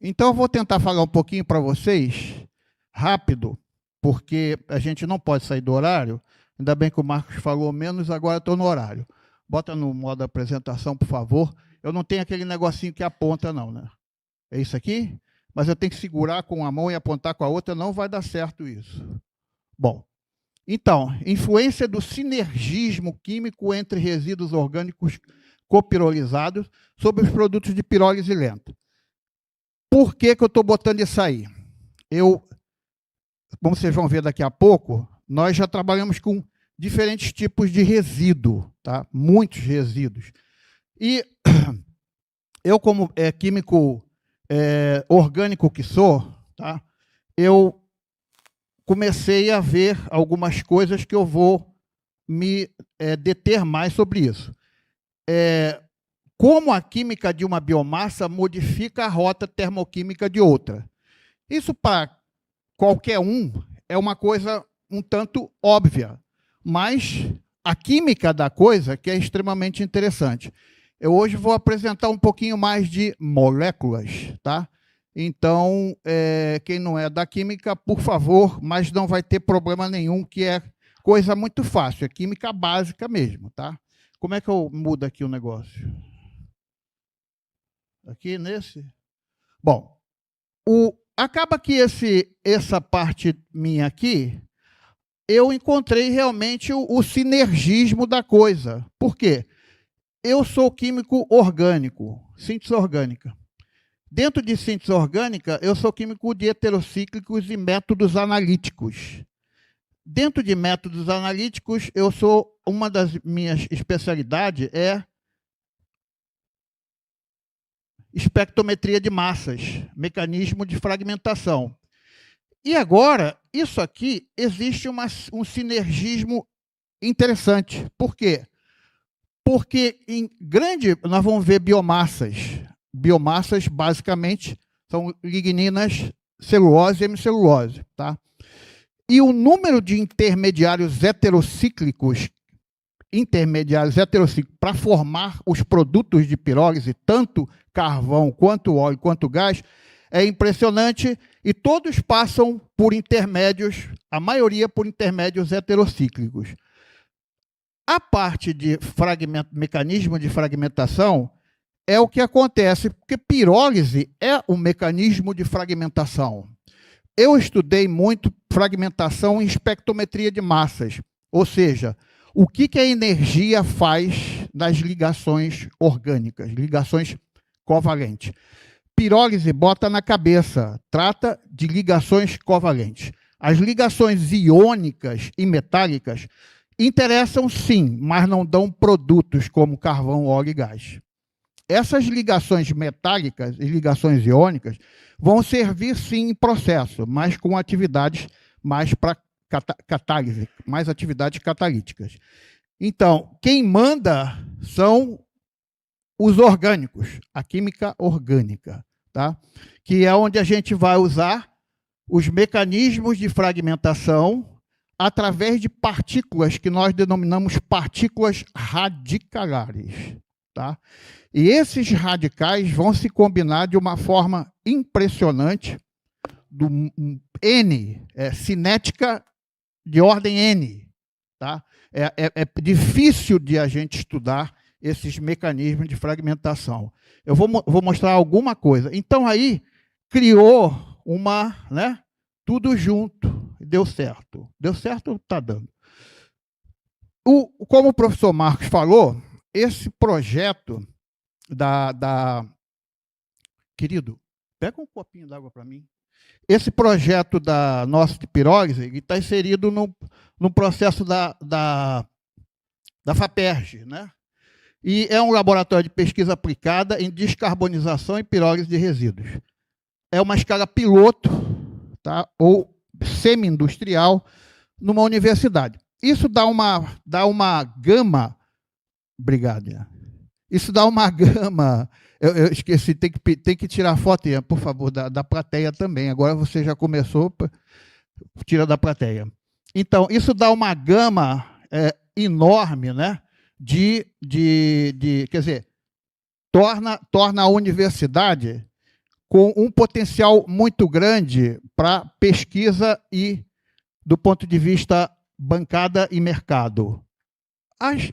Então, eu vou tentar falar um pouquinho para vocês, rápido, porque a gente não pode sair do horário. Ainda bem que o Marcos falou menos, agora estou no horário. Bota no modo apresentação, por favor. Eu não tenho aquele negocinho que aponta, não, né? É isso aqui? Mas eu tenho que segurar com uma mão e apontar com a outra, não vai dar certo isso. Bom, então, influência do sinergismo químico entre resíduos orgânicos copirolizados sobre os produtos de pirólise lenta. Por que eu estou botando isso aí? Como vocês vão ver daqui a pouco, nós já trabalhamos com diferentes tipos de resíduo, tá? Muitos resíduos. E eu, como químico orgânico que sou, tá? Eu comecei a ver algumas coisas que eu vou me deter mais sobre isso. Como a química de uma biomassa modifica a rota termoquímica de outra. Isso, para qualquer um, é uma coisa um tanto óbvia, mas a química da coisa que é extremamente interessante. Eu hoje vou apresentar um pouquinho mais de moléculas, tá? Então, quem não é da química, por favor, mas não vai ter problema nenhum, que é coisa muito fácil, é química básica mesmo, tá? Como é que eu mudo aqui o negócio? Aqui nesse? Bom, acaba que essa parte minha aqui, eu encontrei realmente o sinergismo da coisa. Por quê? Eu sou químico orgânico, síntese orgânica. Dentro de síntese orgânica, eu sou químico de heterocíclicos e métodos analíticos. Dentro de métodos analíticos, uma das minhas especialidades é espectrometria de massas, mecanismo de fragmentação. E agora, isso aqui, existe um sinergismo interessante. Por quê? Porque nós vamos ver biomassas. Biomassas, basicamente, são ligninas, celulose e hemicelulose. Tá? E o número de intermediários heterocíclicos para formar os produtos de pirólise, tanto carvão, quanto óleo, quanto gás, é impressionante, e todos passam por intermédios, a maioria por intermédios heterocíclicos. A parte de mecanismo de fragmentação é o que acontece, porque pirólise é um mecanismo de fragmentação. Eu estudei muito fragmentação em espectrometria de massas, ou seja, o que a energia faz nas ligações orgânicas, ligações covalentes. Pirólise bota na cabeça, trata de ligações covalentes. As ligações iônicas e metálicas interessam sim, mas não dão produtos como carvão, óleo e gás. Essas ligações metálicas e ligações iônicas vão servir sim em processo, mas com atividades mais para catálise, mais atividades catalíticas. Então, quem manda são os orgânicos, a química orgânica, tá? Que é onde a gente vai usar os mecanismos de fragmentação através de partículas que nós denominamos partículas radicalares, tá? E esses radicais vão se combinar de uma forma impressionante, do N, cinética de ordem N. Tá? É difícil de a gente estudar esses mecanismos de fragmentação. Eu vou mostrar alguma coisa. Então, aí, criou tudo junto, deu certo. Deu certo, está dando. Como o professor Marcos falou, esse projeto Querido, pega um copinho d'água para mim. Esse projeto da nossa de pirólise está inserido no processo da FAPERJ, né? E é um laboratório de pesquisa aplicada em descarbonização e pirólise de resíduos. É uma escala piloto, tá? Ou semi-industrial numa universidade. Isso dá uma gama. Obrigado. Isso dá uma gama. Eu esqueci, tem que tirar foto, por favor, da plateia também. Agora você já começou, tira da plateia. Então, isso dá uma gama enorme, né? Quer dizer, torna a universidade com um potencial muito grande para pesquisa e do ponto de vista bancada e mercado.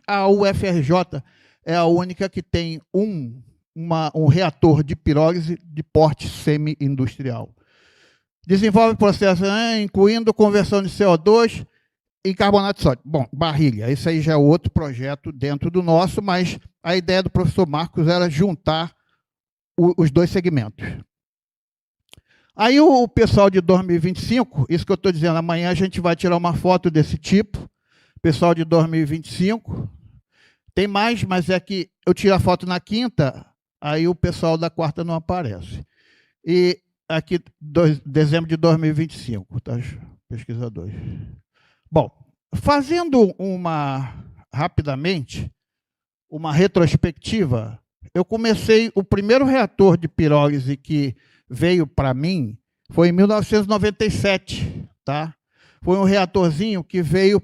A UFRJ é a única que tem um reator de pirólise de porte semi-industrial. Desenvolve processos, incluindo conversão de CO2 em carbonato de sódio. Bom, barrilha, esse aí já é outro projeto dentro do nosso, mas a ideia do professor Marcos era juntar os dois segmentos. Aí o pessoal de 2025, isso que eu estou dizendo, amanhã a gente vai tirar uma foto desse tipo, pessoal de 2025, tem mais, mas é que eu tiro a foto na quinta, aí o pessoal da quarta não aparece. E aqui, dezembro de 2025, tá? Pesquisadores. Bom, fazendo rapidamente, uma retrospectiva, eu comecei, o primeiro reator de pirólise que veio para mim foi em 1997, tá? Foi um reatorzinho que veio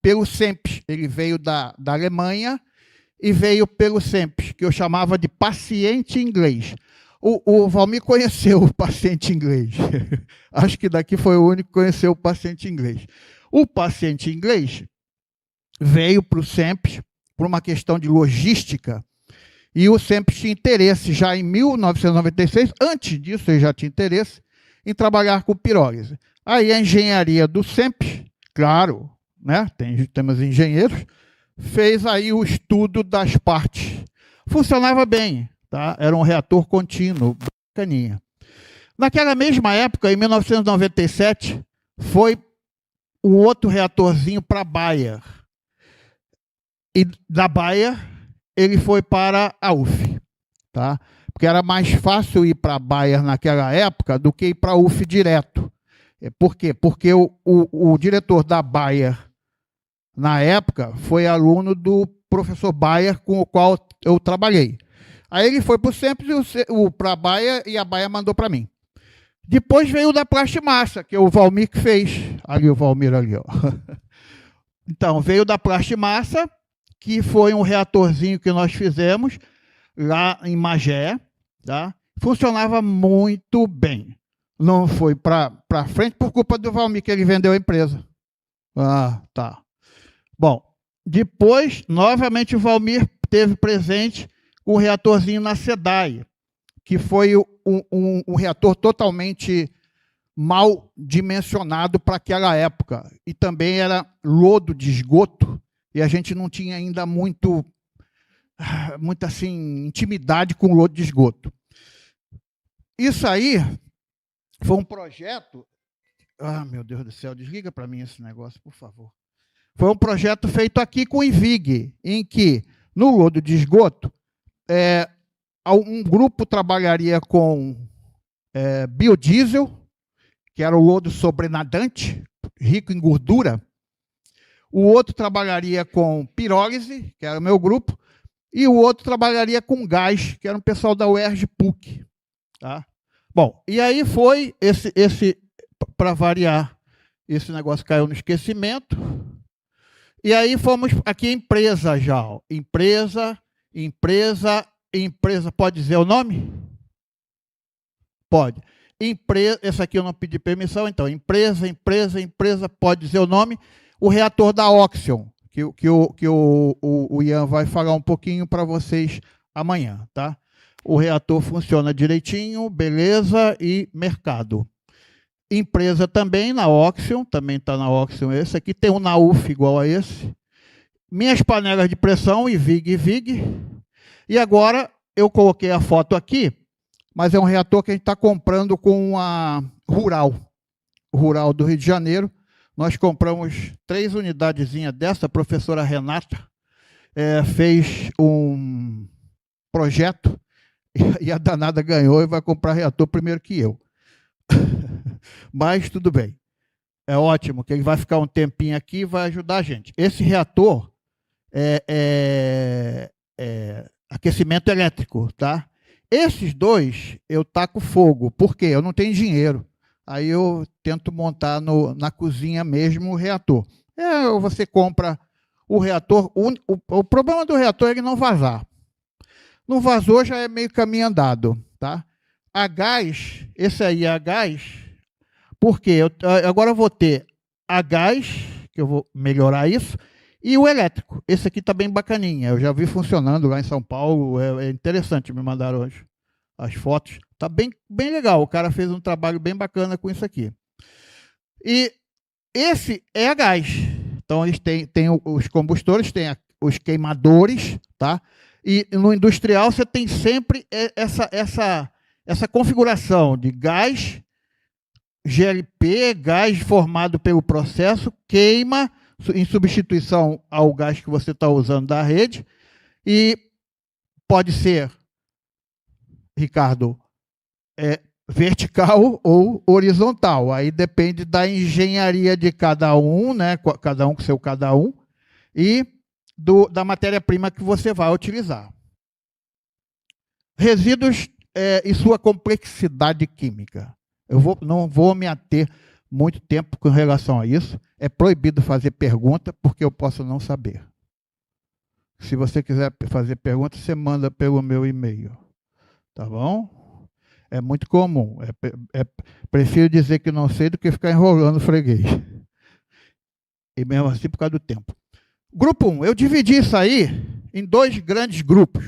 pelo SEMPES, ele veio da Alemanha e veio pelo SEMPES, que eu chamava de paciente inglês. O Valmir conheceu o paciente inglês. Acho que daqui foi o único que conheceu o paciente inglês. O paciente inglês veio para o SEMPES por uma questão de logística, e o SEMPES tinha interesse já em 1996, antes disso ele já tinha interesse em trabalhar com pirólise. Aí a engenharia do SEMPES, claro, né, temos engenheiros, fez aí o estudo das partes. Funcionava bem, tá? Era um reator contínuo, bacaninha. Naquela mesma época, em 1997, foi um outro reatorzinho para a Bayer. E da Bayer, ele foi para a UF, tá? Porque era mais fácil ir para a Bayer naquela época do que ir para a UF direto. Por quê? Porque o diretor da Bayer, na época, foi aluno do professor Bayer, com o qual eu trabalhei. Aí ele foi para o SEMPES, para a Bayer, e a Bayer mandou para mim. Depois veio o da Plastimassa, que é o Valmir que fez. Ali o Valmir, ali, ó. Então, veio da Plastimassa, que foi um reatorzinho que nós fizemos lá em Magé, tá? Funcionava muito bem. Não foi para frente por culpa do Valmir, que ele vendeu a empresa. Ah, tá. Bom, depois, novamente, o Valmir teve presente com o reatorzinho na SEDAI, que foi um reator totalmente mal dimensionado para aquela época. E também era lodo de esgoto, e a gente não tinha ainda muita assim, intimidade com lodo de esgoto. Isso aí foi um projeto... Ah, meu Deus do céu, desliga para mim esse negócio, por favor. Foi um projeto feito aqui com o INVIG, em que, no lodo de esgoto, um grupo trabalharia com biodiesel, que era o lodo sobrenadante, rico em gordura. O outro trabalharia com pirólise, que era o meu grupo, e o outro trabalharia com gás, que era um pessoal da UERJ PUC. Tá? Bom, e aí foi para variar, esse negócio caiu no esquecimento. E aí fomos aqui empresa já. Ó. Empresa, pode dizer o nome? Pode. Esse aqui eu não pedi permissão, então. Empresa, pode dizer o nome. O reator da Oxion, que o Ian vai falar um pouquinho para vocês amanhã, tá? O reator funciona direitinho, beleza, e mercado. Empresa também na Oxion, também está na Oxion esse aqui, tem um na UF igual a esse. Minhas panelas de pressão, IVIG. E agora eu coloquei a foto aqui, mas é um reator que a gente está comprando com a Rural do Rio de Janeiro. Nós compramos 3 unidadezinhas dessa, a professora Renata fez um projeto e a danada ganhou e vai comprar reator primeiro que eu. Mas tudo bem. É ótimo, que ele vai ficar um tempinho aqui e vai ajudar a gente. Esse reator é aquecimento elétrico, tá? Esses dois eu taco fogo, porque eu não tenho dinheiro. Aí eu tento montar na cozinha mesmo o reator. Você compra o reator, o problema do reator é ele não vazar. Não vazou, já é meio caminho andado, tá? a gás, esse aí é a gás, porque agora eu vou ter a gás, que eu vou melhorar isso, e o elétrico. Esse aqui está bem bacaninha, eu já vi funcionando lá em São Paulo, é interessante, me mandaram hoje as fotos. Está bem, bem legal, o cara fez um trabalho bem bacana com isso aqui. E esse é a gás. Então, eles têm os combustores, tem os queimadores, tá? E no industrial você tem sempre essa configuração de gás, GLP, gás formado pelo processo, queima em substituição ao gás que você está usando da rede, e pode ser, Ricardo, vertical ou horizontal. Aí depende da engenharia de cada um, né? Cada um com seu cada um, e da matéria-prima que você vai utilizar. Resíduos e sua complexidade química. Não vou me ater muito tempo com relação a isso. É proibido fazer pergunta, porque eu posso não saber. Se você quiser fazer pergunta, você manda pelo meu e-mail. Tá bom? É muito comum. Prefiro dizer que não sei do que ficar enrolando o freguês. E mesmo assim por causa do tempo. Grupo 1, eu dividi isso aí em 2 grandes grupos.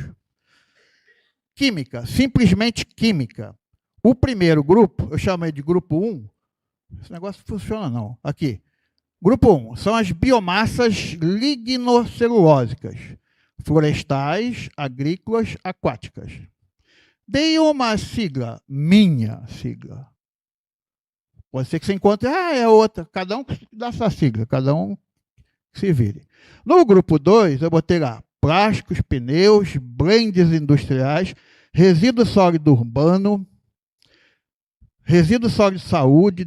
Química, simplesmente química. O primeiro grupo, eu chamei de grupo 1. Esse negócio não funciona não. Aqui. Grupo 1, são as biomassas lignocelulósicas, florestais, agrícolas, aquáticas. Dei uma sigla, minha sigla. Pode ser que você encontre, é outra. Cada um dá essa sigla, cada um se vire. No grupo 2, eu botei lá plásticos, pneus, blends industriais, resíduo sólido urbano, resíduo sólido de saúde,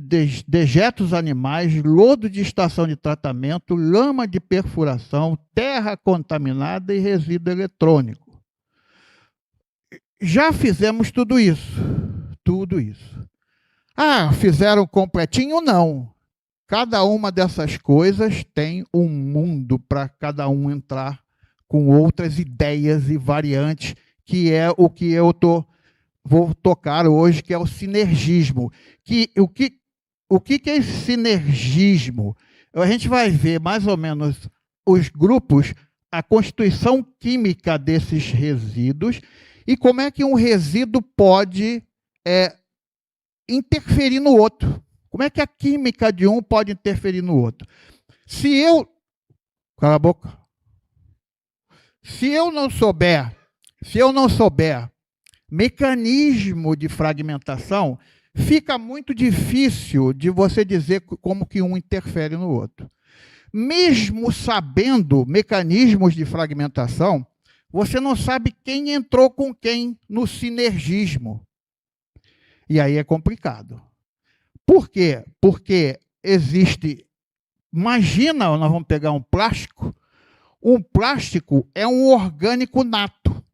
dejetos animais, lodo de estação de tratamento, lama de perfuração, terra contaminada e resíduo eletrônico. Já fizemos tudo isso. Tudo isso. Fizeram completinho? Não. Cada uma dessas coisas tem um mundo para cada um entrar com outras ideias e variantes, que é o que eu vou tocar hoje, que é o sinergismo. O que é esse sinergismo? A gente vai ver mais ou menos os grupos, a constituição química desses resíduos e como é que um resíduo pode interferir no outro. Como é que a química de um pode interferir no outro? Cala a boca. Se eu não souber mecanismo de fragmentação, fica muito difícil de você dizer como que um interfere no outro. Mesmo sabendo mecanismos de fragmentação, você não sabe quem entrou com quem no sinergismo. E aí é complicado. Por quê? Porque existe... Imagina, nós vamos pegar um plástico. Um plástico é um orgânico nato.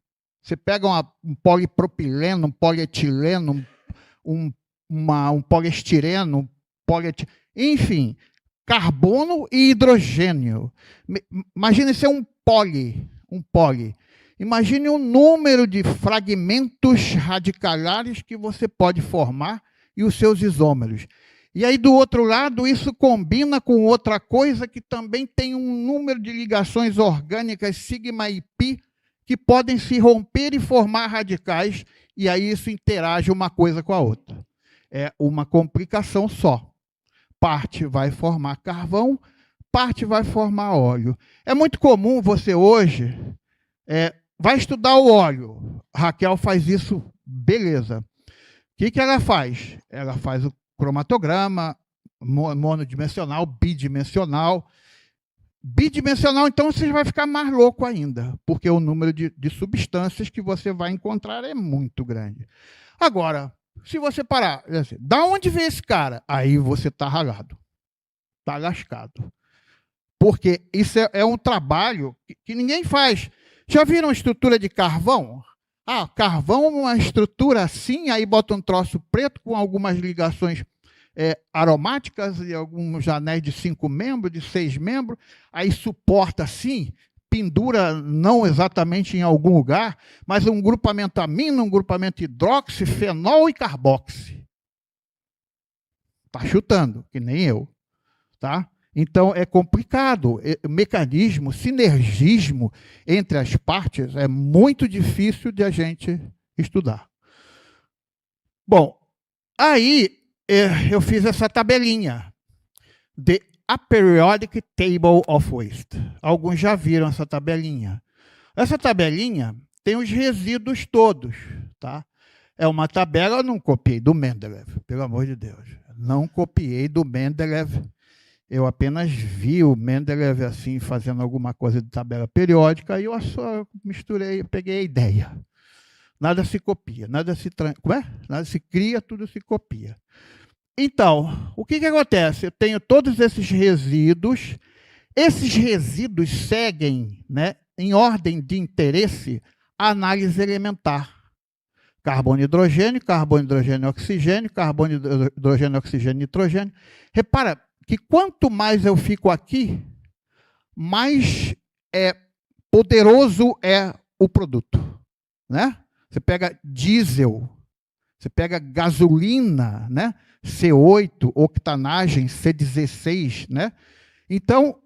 Você pega um polipropileno, um polietileno, um poliestireno, enfim, carbono e hidrogênio. Imagine ser um poli. Imagine o número de fragmentos radicalares que você pode formar e os seus isômeros. E aí, do outro lado, isso combina com outra coisa que também tem um número de ligações orgânicas sigma e pi que podem se romper e formar radicais, e aí isso interage uma coisa com a outra. É uma complicação só. Parte vai formar carvão, parte vai formar óleo. É muito comum você hoje... vai estudar o óleo. Raquel faz isso, beleza. O que ela faz? Ela faz o cromatograma monodimensional, bidimensional. Bidimensional, então, você vai ficar mais louco ainda, porque o número de substâncias que você vai encontrar é muito grande. Agora, se você parar, assim, da onde vem esse cara? Aí você está ralado, está lascado. Porque isso é um trabalho que ninguém faz. Já viram a estrutura de carvão? Carvão é uma estrutura assim, aí bota um troço preto com algumas ligações aromáticas e alguns anéis de 5 membros, de 6 membros, aí suporta assim, pendura não exatamente em algum lugar, mas um grupamento amino, um grupamento hidroxi, fenol e carboxi. Está chutando, que nem eu. Tá? Então, é complicado. O mecanismo, sinergismo entre as partes é muito difícil de a gente estudar. Bom, aí eu fiz essa tabelinha. The Aperiodic Table of Waste. Alguns já viram essa tabelinha. Essa tabelinha tem os resíduos todos. Tá? É uma tabela, eu não copiei do Mendeleev, pelo amor de Deus. Não copiei do Mendeleev. Eu apenas vi o Mendeleev assim, fazendo alguma coisa de tabela periódica, e eu só misturei, peguei a ideia. Nada se copia, nada se cria, tudo se copia. Então, o que acontece? Eu tenho todos esses resíduos seguem, né, em ordem de interesse, a análise elementar. Carbono, hidrogênio, oxigênio, carbono, hidrogênio, oxigênio, nitrogênio. Repara que quanto mais eu fico aqui, mais poderoso é o produto, né? Você pega diesel, você pega gasolina, né? C8, octanagem, C16, né? Então,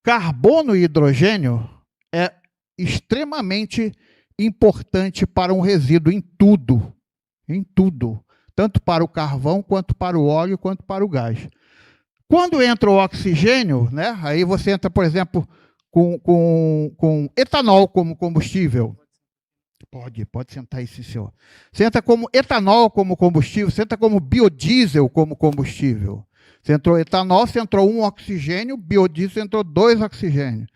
carbono e hidrogênio é extremamente importante para um resíduo em tudo, tanto para o carvão, quanto para o óleo, quanto para o gás. Quando entra o oxigênio, né, aí você entra, por exemplo, com etanol como combustível. Pode sentar aí, sim, senhor. Você entra como etanol como combustível, você entra como biodiesel como combustível. Você entrou etanol, você entrou 1 oxigênio, biodiesel, você entrou 2 oxigênios.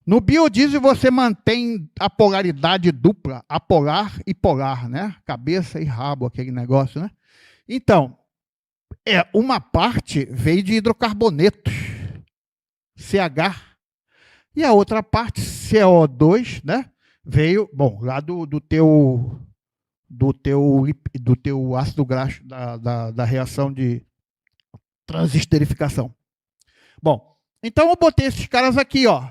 No biodiesel você mantém a polaridade dupla, apolar e polar, né? Cabeça e rabo, aquele negócio, né? Então, uma parte veio de hidrocarbonetos, CH, e a outra parte, CO2, né? Veio, bom, lá do teu ácido graxo, da reação de transesterificação. Bom, então eu botei esses caras aqui, ó.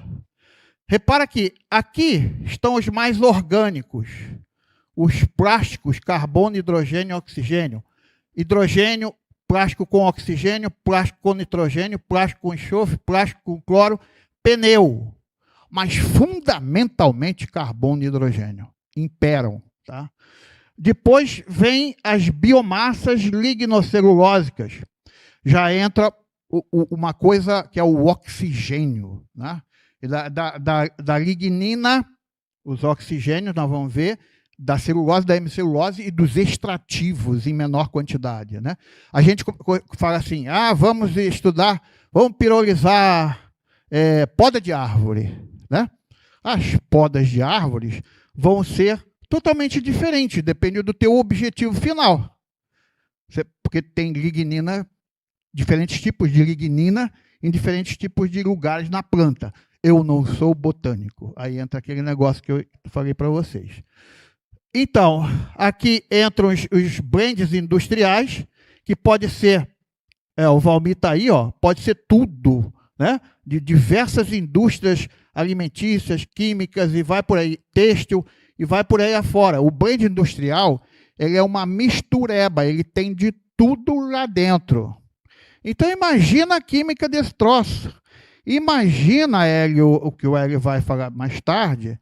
Repara que aqui estão os mais orgânicos, os plásticos, carbono, hidrogênio e oxigênio. Hidrogênio, plástico com oxigênio, plástico com nitrogênio, plástico com enxofre, plástico com cloro, pneu. Mas fundamentalmente carbono e hidrogênio imperam. Tá? Depois vem as biomassas lignocelulósicas. Já entra uma coisa que é o oxigênio, né? Da lignina, os oxigênios, nós vamos ver, da celulose, da hemicelulose e dos extrativos em menor quantidade. Né? A gente fala assim, vamos estudar, vamos pirolizar poda de árvore. Né? As podas de árvores vão ser totalmente diferentes, depende do teu objetivo final. Porque tem lignina, diferentes tipos de lignina em diferentes tipos de lugares na planta. Eu não sou botânico. Aí entra aquele negócio que eu falei para vocês. Então, aqui entram os blends industriais, que pode ser, o Valmir está aí, ó, pode ser tudo, né? De diversas indústrias alimentícias, químicas, e vai por aí, têxtil, e vai por aí afora. O blend industrial, ele é uma mistureba, ele tem de tudo lá dentro. Então, imagina a química desse troço. Imagina, Hélio, o que o Hélio vai falar mais tarde,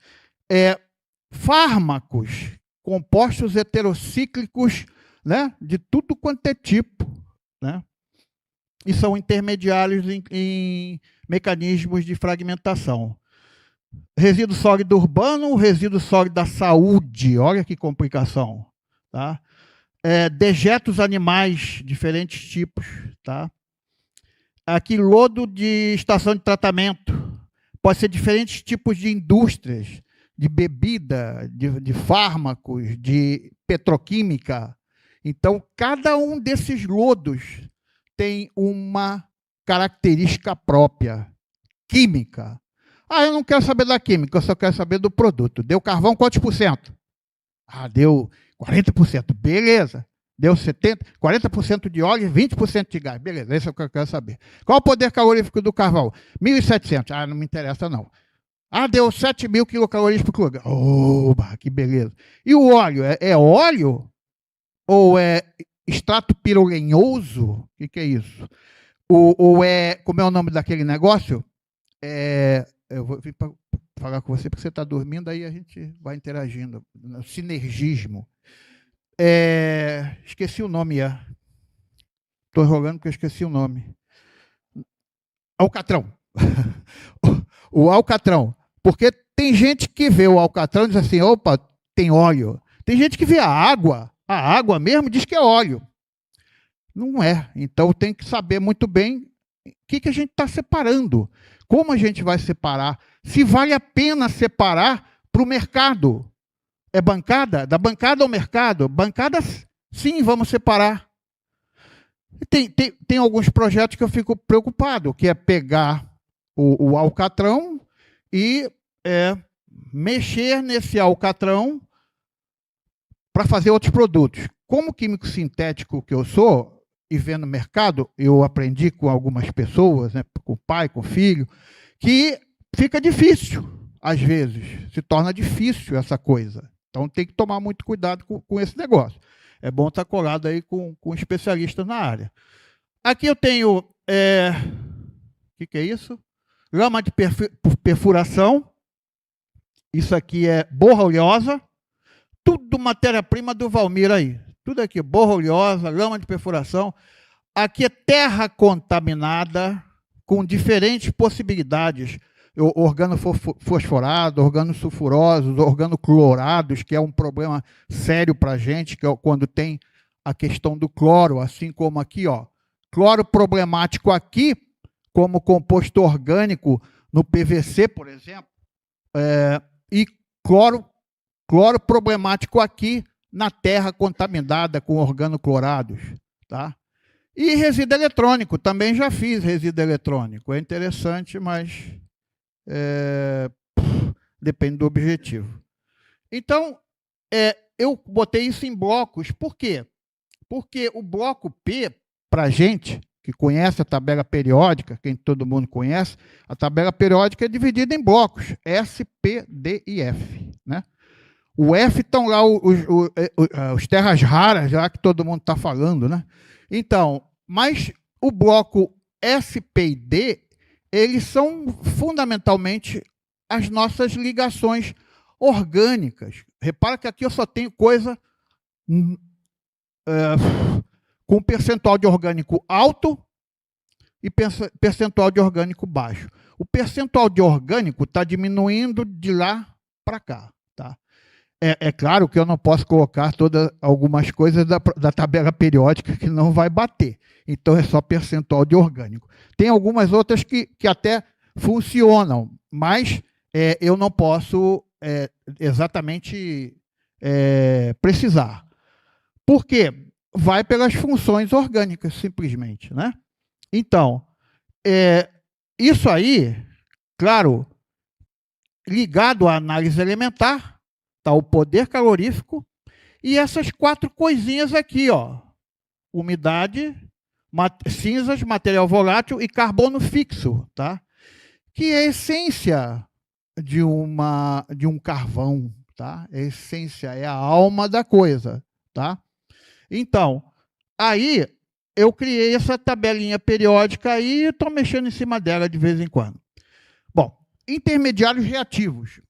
fármacos, compostos heterocíclicos, né, de tudo quanto é tipo, né, e são intermediários em mecanismos de fragmentação. Resíduo sólido urbano, resíduo sólido da saúde, olha que complicação. Tá? Dejetos animais, diferentes tipos. Tá? Aqui, lodo de estação de tratamento, pode ser diferentes tipos de indústrias, de bebida, de fármacos, de petroquímica. Então, cada um desses lodos tem uma característica própria, química. Eu não quero saber da química, eu só quero saber do produto. Deu carvão quantos por cento? Deu 40%. Beleza. Deu 40% de óleo e 20% de gás. Beleza, esse é o que eu quero saber. Qual o poder calorífico do carvão? 1.700. Ah, não me interessa, não. Ah, deu 7.000 quilocalorias por quilograma. Oba, que beleza. E o óleo? É óleo? Ou é extrato pirolenhoso? O que é isso? Ou é, como é o nome daquele negócio? Eu vou vir para falar com você porque você está dormindo, aí a gente vai interagindo. Sinergismo. Esqueci o nome. Estou enrolando porque eu esqueci o nome. Alcatrão. O alcatrão. Porque tem gente que vê o alcatrão e diz assim, opa, tem óleo. Tem gente que vê a água mesmo diz que é óleo. Não é. Então tem que saber muito bem o que a gente está separando. Como a gente vai separar? Se vale a pena separar para o mercado. É bancada? Da bancada ao mercado? Bancada, sim, vamos separar. Tem alguns projetos que eu fico preocupado, que é pegar o alcatrão e mexer nesse alcatrão para fazer outros produtos. Como químico sintético que eu sou, e vendo no mercado, eu aprendi com algumas pessoas, né, com o pai, com o filho, que fica difícil, às vezes, se torna difícil essa coisa. Então tem que tomar muito cuidado com esse negócio. É bom estar colado aí com especialistas na área. Aqui eu tenho, o que é isso? Lama de perfuração. Isso aqui é borra oleosa. Tudo matéria-prima do Valmir aí. Tudo aqui, borra oleosa, lama de perfuração. Aqui é terra contaminada com diferentes possibilidades. Organofosforados, organosulfurosos, organoclorados, que é um problema sério para a gente, que é quando tem a questão do cloro, assim como aqui, ó. Cloro problemático aqui, como composto orgânico no PVC, por exemplo, e cloro problemático aqui na terra contaminada com organoclorados, tá? E resíduo eletrônico, também já fiz resíduo eletrônico. É interessante, mas depende do objetivo. Então, eu botei isso em blocos. Por quê? Porque o bloco P, para a gente que conhece a tabela periódica, quem todo mundo conhece, a tabela periódica é dividida em blocos, S, P, D e F, né? O F estão lá os terras raras, já que todo mundo está falando, né? Então, mas o bloco S, P e D, eles são fundamentalmente as nossas ligações orgânicas. Repara que aqui eu só tenho coisa com percentual de orgânico alto e percentual de orgânico baixo. O percentual de orgânico está diminuindo de lá para cá, tá? É claro que eu não posso colocar algumas coisas da tabela periódica que não vai bater. Então, é só percentual de orgânico. Tem algumas outras que até funcionam, mas eu não posso exatamente precisar. Por quê? Vai pelas funções orgânicas, simplesmente, né? Então, isso aí, claro, ligado à análise elementar, tá o poder calorífico e essas 4 coisinhas aqui, ó. Umidade, cinzas, material volátil e carbono fixo, tá? Que é a essência de um carvão, tá? A essência é a alma da coisa, tá? Então, aí eu criei essa tabelinha periódica aí e estou mexendo em cima dela de vez em quando. Bom, intermediários reativos.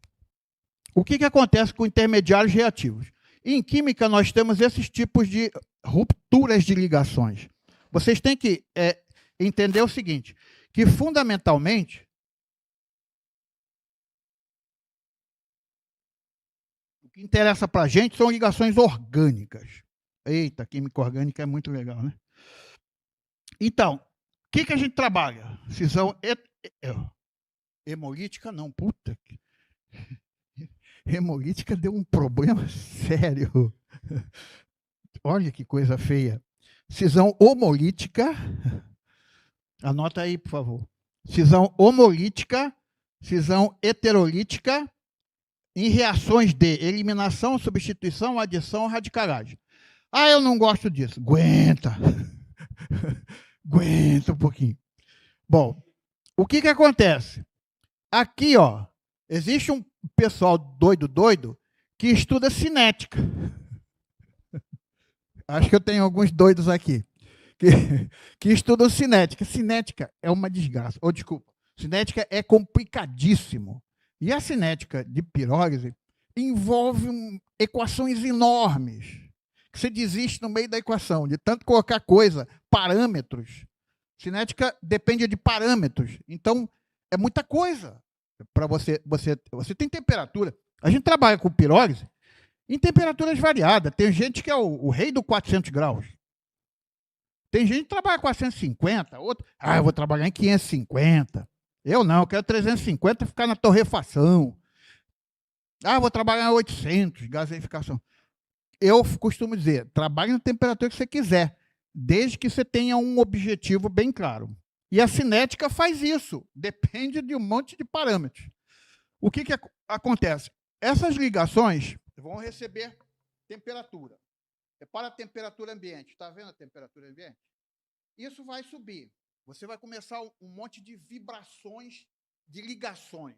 O que acontece com intermediários reativos? Em química, nós temos esses tipos de rupturas de ligações. Vocês têm que entender o seguinte, que fundamentalmente o que interessa para a gente são ligações orgânicas. Eita, química orgânica é muito legal, né? Então, o que a gente trabalha? Cisão hemolítica, não, puta. Hemolítica deu um problema sério. Olha que coisa feia. Cisão homolítica, anota aí, por favor. Cisão homolítica, cisão heterolítica, em reações de eliminação, substituição, adição, radicalagem. Ah, eu não gosto disso. Aguenta. Aguenta um pouquinho. Bom, o que acontece? Aqui, ó, existe um pessoal doido que estuda cinética. Acho que eu tenho alguns doidos aqui que, que estudam cinética. Cinética é uma desgraça. Ou desculpa, cinética é complicadíssimo. E a cinética de pirólise envolve equações enormes, que você desiste no meio da equação, de tanto colocar coisa, parâmetros. Cinética depende de parâmetros. Então, é muita coisa para você tem temperatura. A gente trabalha com pirólise em temperaturas variadas. Tem gente que é o rei do 400 graus. Tem gente que trabalha 450, outro, eu vou trabalhar em 550. Eu não, eu quero 350 ficar na torrefação. Vou trabalhar em 800, gaseificação. Eu costumo dizer, trabalhe na temperatura que você quiser, desde que você tenha um objetivo bem claro. E a cinética faz isso, depende de um monte de parâmetros. O que acontece? Essas ligações vão receber temperatura. Repara a temperatura ambiente. Está vendo a temperatura ambiente? Isso vai subir. Você vai começar um monte de vibrações de ligações.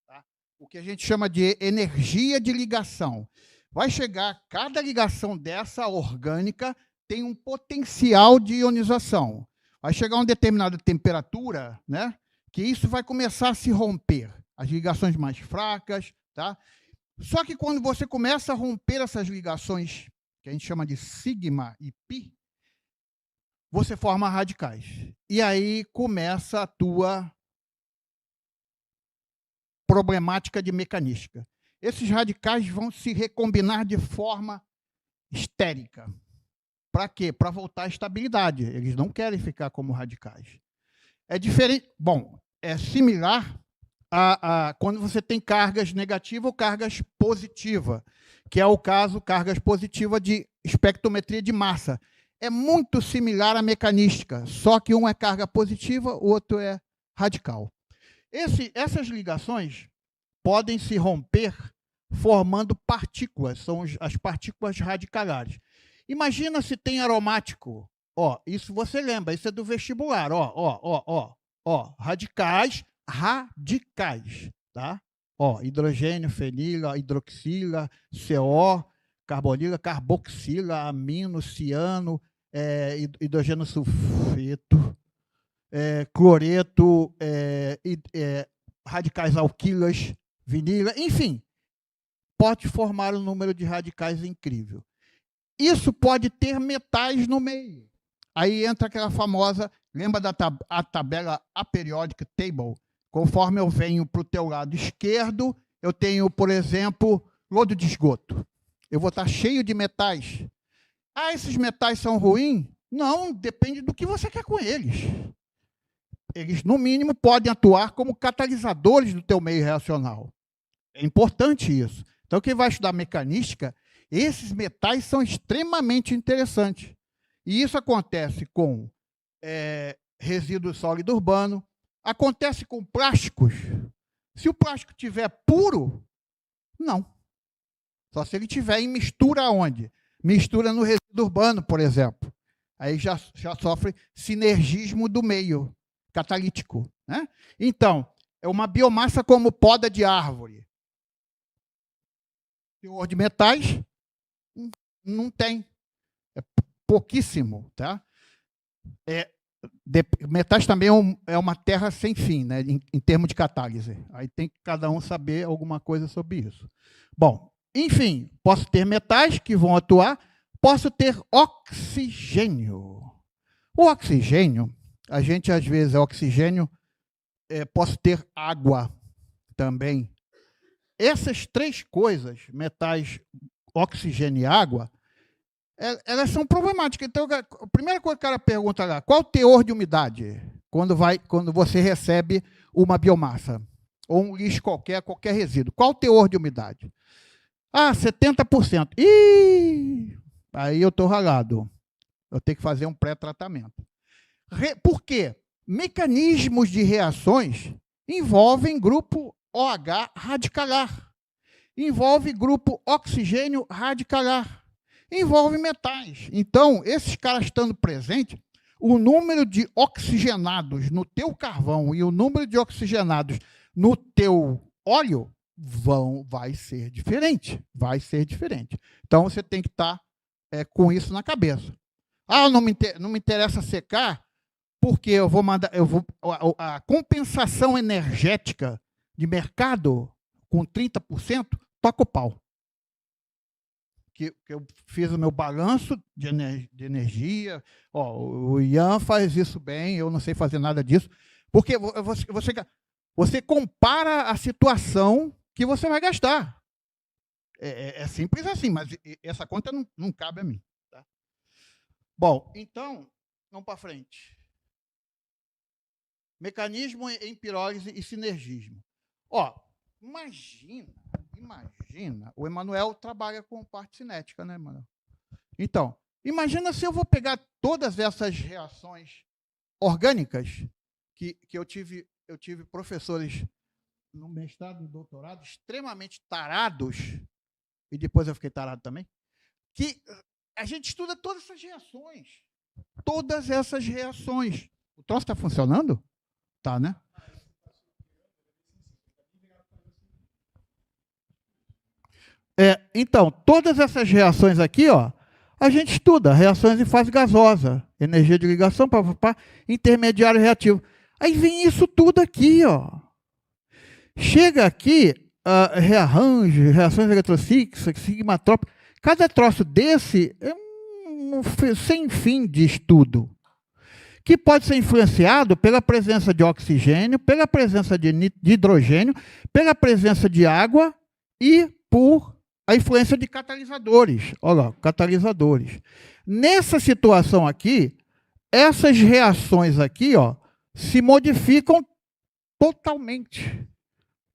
Tá? O que a gente chama de energia de ligação. Vai chegar, cada ligação dessa orgânica tem um potencial de ionização. Vai chegar a uma determinada temperatura, né, que isso vai começar a se romper. As ligações mais fracas. Tá? Só que quando você começa a romper essas ligações, que a gente chama de sigma e pi, você forma radicais. E aí começa a tua problemática de mecanística. Esses radicais vão se recombinar de forma estérica. Para quê? Para voltar à estabilidade. Eles não querem ficar como radicais. É diferente. Bom, é similar a quando você tem cargas negativas ou cargas positivas, que é o caso cargas positivas de espectrometria de massa. É muito similar à mecanística, só que um é carga positiva, o outro é radical. Essas ligações podem se romper formando partículas, são as partículas radicalares. Imagina se tem aromático. Isso você lembra, isso é do vestibular. Radicais, tá? Hidrogênio, fenila, hidroxila, CO, carbonila, carboxila, amino, ciano, hidrogênio sulfeto, cloreto, radicais alquilas, vinila, enfim, pode formar um número de radicais incrível. Isso pode ter metais no meio. Aí entra aquela famosa, lembra da tabela aperiodic table? Conforme eu venho para o teu lado esquerdo, eu tenho, por exemplo, lodo de esgoto. Eu vou estar cheio de metais. Esses metais são ruins? Não, depende do que você quer com eles. Eles, no mínimo, podem atuar como catalisadores do teu meio reacional. É importante isso. Então, quem vai estudar mecanística, esses metais são extremamente interessantes. E isso acontece com resíduo sólido urbano, acontece com plásticos. Se o plástico estiver puro, não. Só se ele estiver em mistura onde? Mistura no resíduo urbano, por exemplo. Aí já sofre sinergismo do meio catalítico. Né? Então, é uma biomassa como poda de árvore. Teor de metais, não tem. É pouquíssimo. Tá? Metais também é uma terra sem fim, né, em termos de catálise. Aí tem que cada um saber alguma coisa sobre isso. Bom, enfim, posso ter metais que vão atuar, posso ter oxigênio. O oxigênio, a gente às vezes posso ter água também. Essas três coisas, metais, oxigênio e água, elas são problemáticas. Então, a primeira coisa que o cara pergunta lá, qual o teor de umidade quando você recebe uma biomassa? Ou um lixo qualquer resíduo. Qual o teor de umidade? 70%. Aí eu estou ralado. Eu tenho que fazer um pré-tratamento. Por quê? Mecanismos de reações envolvem grupo OH radicalar. Envolve grupo oxigênio radicalar. envolve metais. Então, esses caras estando presentes, o número de oxigenados no teu carvão e o número de oxigenados no teu óleo vai ser diferente. Vai ser diferente. Então, você tem que estar com isso na cabeça. Não me interessa secar, porque a compensação energética de mercado com 30%, toca o pau. Que eu fiz o meu balanço de energia. O Ian faz isso bem, eu não sei fazer nada disso, porque você compara a situação que você vai gastar. É simples assim, mas essa conta não cabe a mim. Tá? Bom, então, vamos para frente. Mecanismo em pirólise e sinergismo. Imagina, o Emanuel trabalha com parte cinética, né, Emanuel? Então, imagina se eu vou pegar todas essas reações orgânicas que eu tive professores no mestrado e no doutorado extremamente tarados, e depois eu fiquei tarado também, que a gente estuda todas essas reações. Todas essas reações. O troço está funcionando? Tá, né? Então, todas essas reações aqui, a gente estuda. Reações em fase gasosa, energia de ligação, intermediário reativo. Aí vem isso tudo aqui. Chega aqui, rearranjo, reações eletrocíclicas, sigmatrópicas. Cada troço desse é sem fim de estudo, que pode ser influenciado pela presença de oxigênio, pela presença de hidrogênio, pela presença de água e por a influência de catalisadores. Olha lá, catalisadores. Nessa situação aqui, essas reações aqui se modificam totalmente.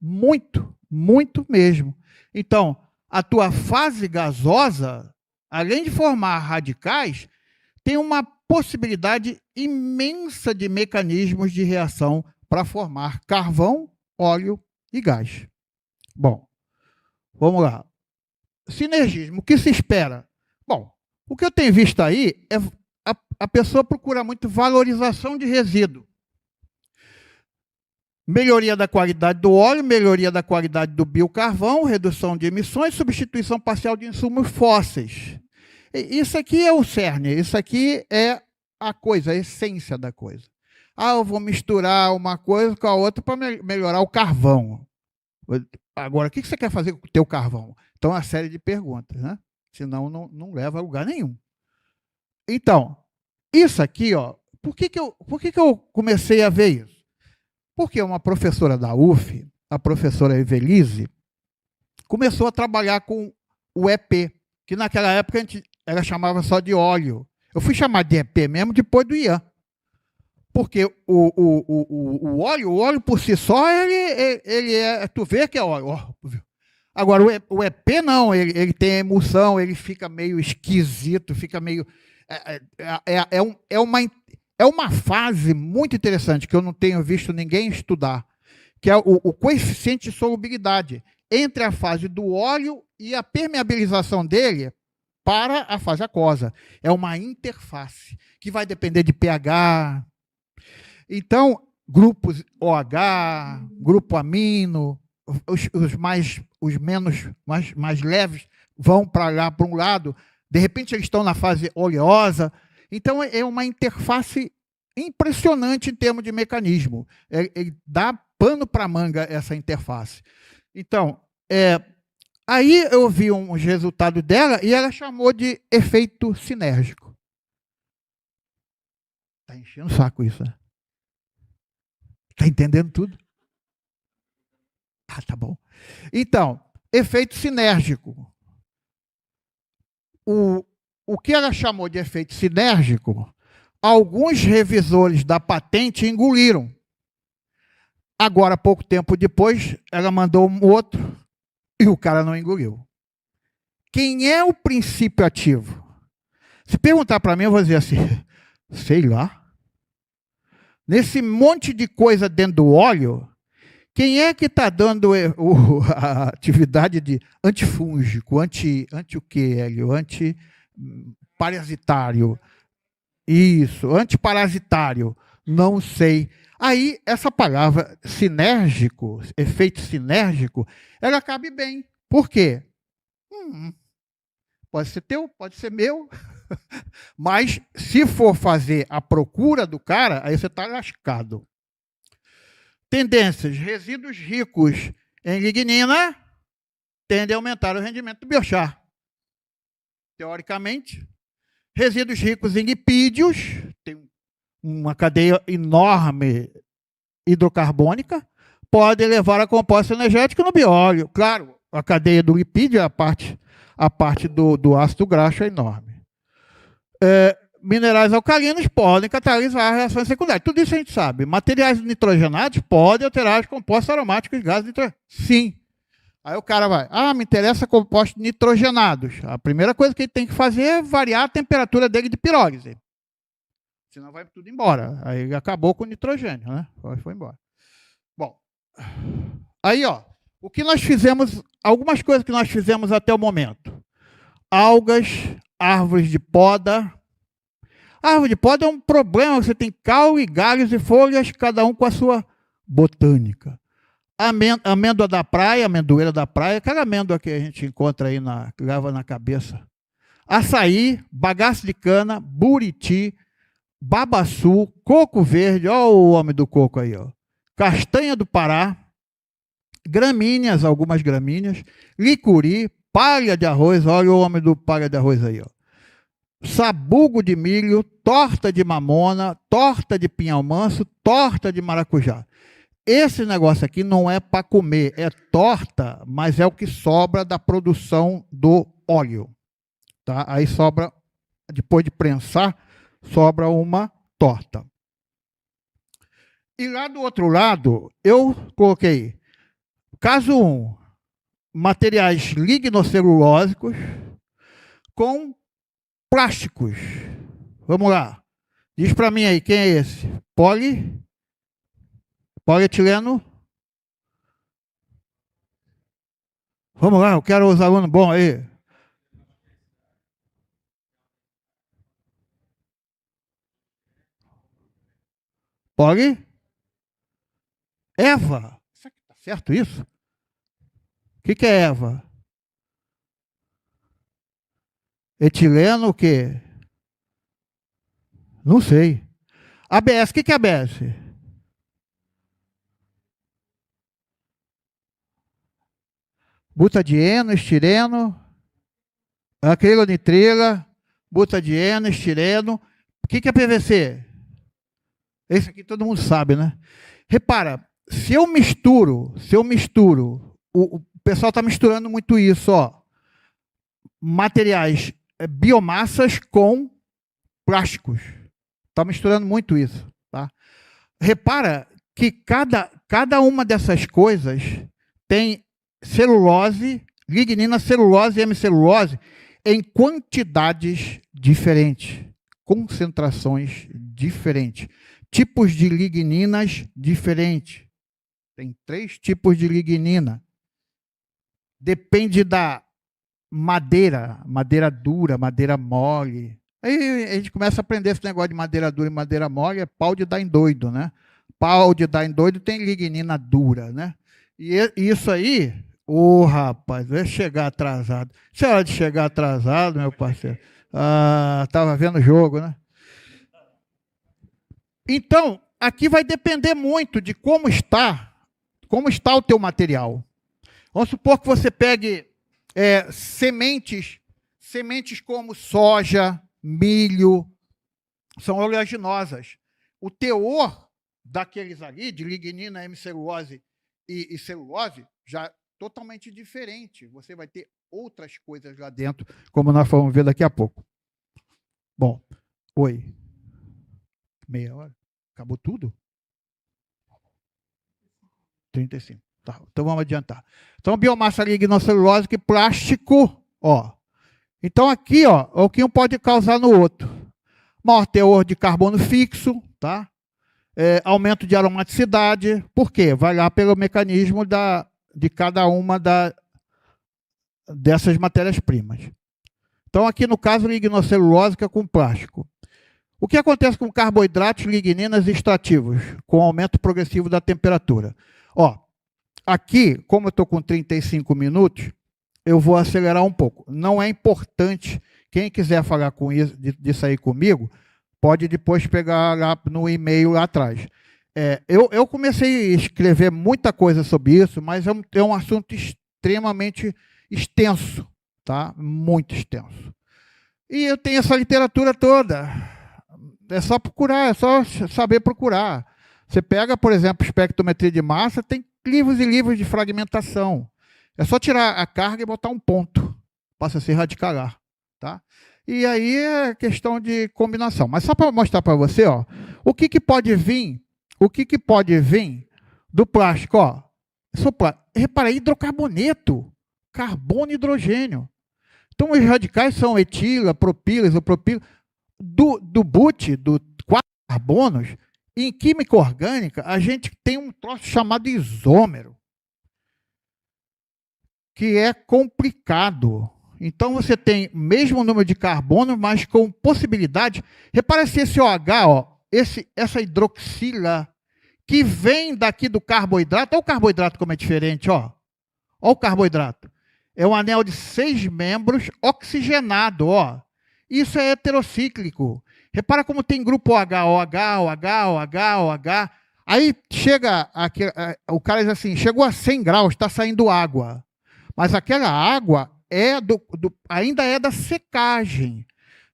Muito, muito mesmo. Então, a tua fase gasosa, além de formar radicais, tem uma possibilidade imensa de mecanismos de reação para formar carvão, óleo e gás. Bom, vamos lá. Sinergismo, o que se espera? Bom, o que eu tenho visto aí é a pessoa procura muito valorização de resíduo. Melhoria da qualidade do óleo, melhoria da qualidade do biocarvão, redução de emissões, substituição parcial de insumos fósseis. Isso aqui é o cerne, isso aqui é a coisa, a essência da coisa. Eu vou misturar uma coisa com a outra para melhorar o carvão. Agora, o que você quer fazer com o teu carvão? Então, é uma série de perguntas, né? Senão não leva a lugar nenhum. Então, isso aqui, por que eu comecei a ver isso? Porque uma professora da UF, a professora Evelise, começou a trabalhar com o EP, que naquela época ela chamava só de óleo. Eu fui chamar de EP mesmo depois do Ian. Porque o óleo por si só, ele é. Tu vê que é óleo. Agora, o EP não, ele tem emulsão, ele fica meio esquisito, fica meio. É uma fase muito interessante que eu não tenho visto ninguém estudar, que é o coeficiente de solubilidade entre a fase do óleo e a permeabilização dele para a fase aquosa. É uma interface que vai depender de pH. Então, grupos OH, grupo amino, os menos mais leves vão para lá para um lado. De repente, eles estão na fase oleosa. Então, é uma interface impressionante em termos de mecanismo. Ele dá pano para manga essa interface. Então, aí eu vi uns resultados dela e ela chamou de efeito sinérgico. Está enchendo o saco isso, né? Está entendendo tudo? Tá bom. Então, efeito sinérgico. O que ela chamou de efeito sinérgico, alguns revisores da patente engoliram. Agora, pouco tempo depois, ela mandou um outro e o cara não engoliu. Quem é o princípio ativo? Se perguntar para mim, eu vou dizer assim, sei lá. Nesse monte de coisa dentro do óleo, quem é que está dando a atividade de antifúngico, anti o que, Hélio? parasitário. Isso, antiparasitário. Não sei. Aí, essa palavra sinérgico, efeito sinérgico, ela cabe bem. Por quê? Pode ser teu, pode ser meu. Mas, se for fazer a procura do cara, aí você está lascado. Tendências. Resíduos ricos em lignina tendem a aumentar o rendimento do biochar. Teoricamente. Resíduos ricos em lipídios, tem uma cadeia enorme hidrocarbônica, pode levar a composta energética no bióleo. Claro, a cadeia do lipídio, a parte do ácido graxo é enorme. Minerais alcalinos podem catalisar reações secundárias. Tudo isso a gente sabe. Materiais nitrogenados podem alterar os compostos aromáticos de gases nitrogenados. Sim. Aí o cara vai, me interessa compostos nitrogenados. A primeira coisa que ele tem que fazer é variar a temperatura dele de pirólise. Senão vai tudo embora. Aí ele acabou com o nitrogênio, né? Foi embora. Bom, aí, o que nós fizemos, algumas coisas que nós fizemos até o momento. Algas, árvores de poda. Árvore de poda é um problema, você tem caule, galhos e folhas, cada um com a sua botânica. Amêndoa da praia, amendoeira da praia, aquela amêndoa que a gente encontra aí, que leva na cabeça. Açaí, bagaço de cana, buriti, babaçu, coco verde, olha o homem do coco aí, castanha do Pará, gramíneas, algumas gramíneas, licuri, palha de arroz, olha o homem do palha de arroz aí, sabugo de milho, torta de mamona, torta de pinhal manso, torta de maracujá. Esse negócio aqui não é para comer, é torta, mas é o que sobra da produção do óleo. Tá? Aí sobra, depois de prensar, sobra uma torta. E lá do outro lado, eu coloquei, caso 1, materiais lignocelulósicos com plásticos. Vamos lá. Diz para mim aí, quem é esse? Polietileno. Vamos lá, eu quero os alunos bons aí. Eva. Está certo isso? O que é Eva? Etileno o quê? Não sei. ABS, o que é ABS? Butadieno, estireno, acrilonitrila, butadieno, estireno. O que é PVC? Esse aqui todo mundo sabe, né? Repara, se eu misturo, o pessoal está misturando muito isso, materiais, biomassas com plásticos. Está misturando muito isso, tá? Repara que cada uma dessas coisas tem celulose, lignina, celulose e hemicelulose em quantidades diferentes, concentrações diferentes, tipos de ligninas diferentes. Tem 3 tipos de lignina. Depende da madeira dura, madeira mole. Aí a gente começa a aprender esse negócio de madeira dura e madeira mole, é pau de dar em doido, né? Pau de dar em doido tem lignina dura, né? E isso aí, rapaz, vai chegar atrasado. Isso é hora de chegar atrasado, meu parceiro. Estava vendo o jogo, né? Então, aqui vai depender muito de como está o teu material. Vamos supor que você pegue sementes como soja, milho, são oleaginosas. O teor daqueles ali, de lignina, hemicelulose e celulose, já totalmente diferente. Você vai ter outras coisas lá dentro, como nós vamos ver daqui a pouco. Bom, oi. Meia hora? Acabou tudo? 35. Tá, então vamos adiantar. Então, biomassa lignocelulósica e plástico, Então, aqui, o que um pode causar no outro. Maior teor de carbono fixo, tá? Aumento de aromaticidade. Por quê? Vai lá pelo mecanismo de cada uma dessas matérias-primas. Então, aqui no caso, lignocelulose que é com plástico. O que acontece com carboidratos, ligninas e extrativos, com o aumento progressivo da temperatura? Ó, aqui, como eu estou com 35 minutos, eu vou acelerar um pouco. Não é importante, quem quiser falar com isso, disso aí comigo, pode depois pegar lá no e-mail lá atrás. Eu comecei a escrever muita coisa sobre isso, mas é um assunto extremamente extenso, tá? Muito extenso. E eu tenho essa literatura toda. É só procurar, é só saber procurar. Você pega, por exemplo, espectrometria de massa, tem livros e livros de fragmentação. É só tirar a carga e botar um ponto. Passa a ser radicalar. Tá? E aí é questão de combinação. Mas só para mostrar para você, ó, o que pode vir do plástico. Ó, repara, hidrocarboneto, carbono e hidrogênio. Então, os radicais são etila, propila, isopropila. Do BUT, do 4 carbonos, em química orgânica, a gente tem um troço chamado isômero, que é complicado. Então, você tem o mesmo número de carbono, mas com possibilidade. Repara se esse OH, ó, essa hidroxila, que vem daqui do carboidrato. Olha o carboidrato como é diferente, ó. Olha o carboidrato. É um anel de 6 membros oxigenado, ó. Isso é heterocíclico. Repara como tem grupo OH, OH, OH, OH, OH. Aí chega, o cara diz assim, chegou a 100 graus, está saindo água. Mas aquela água ainda é da secagem.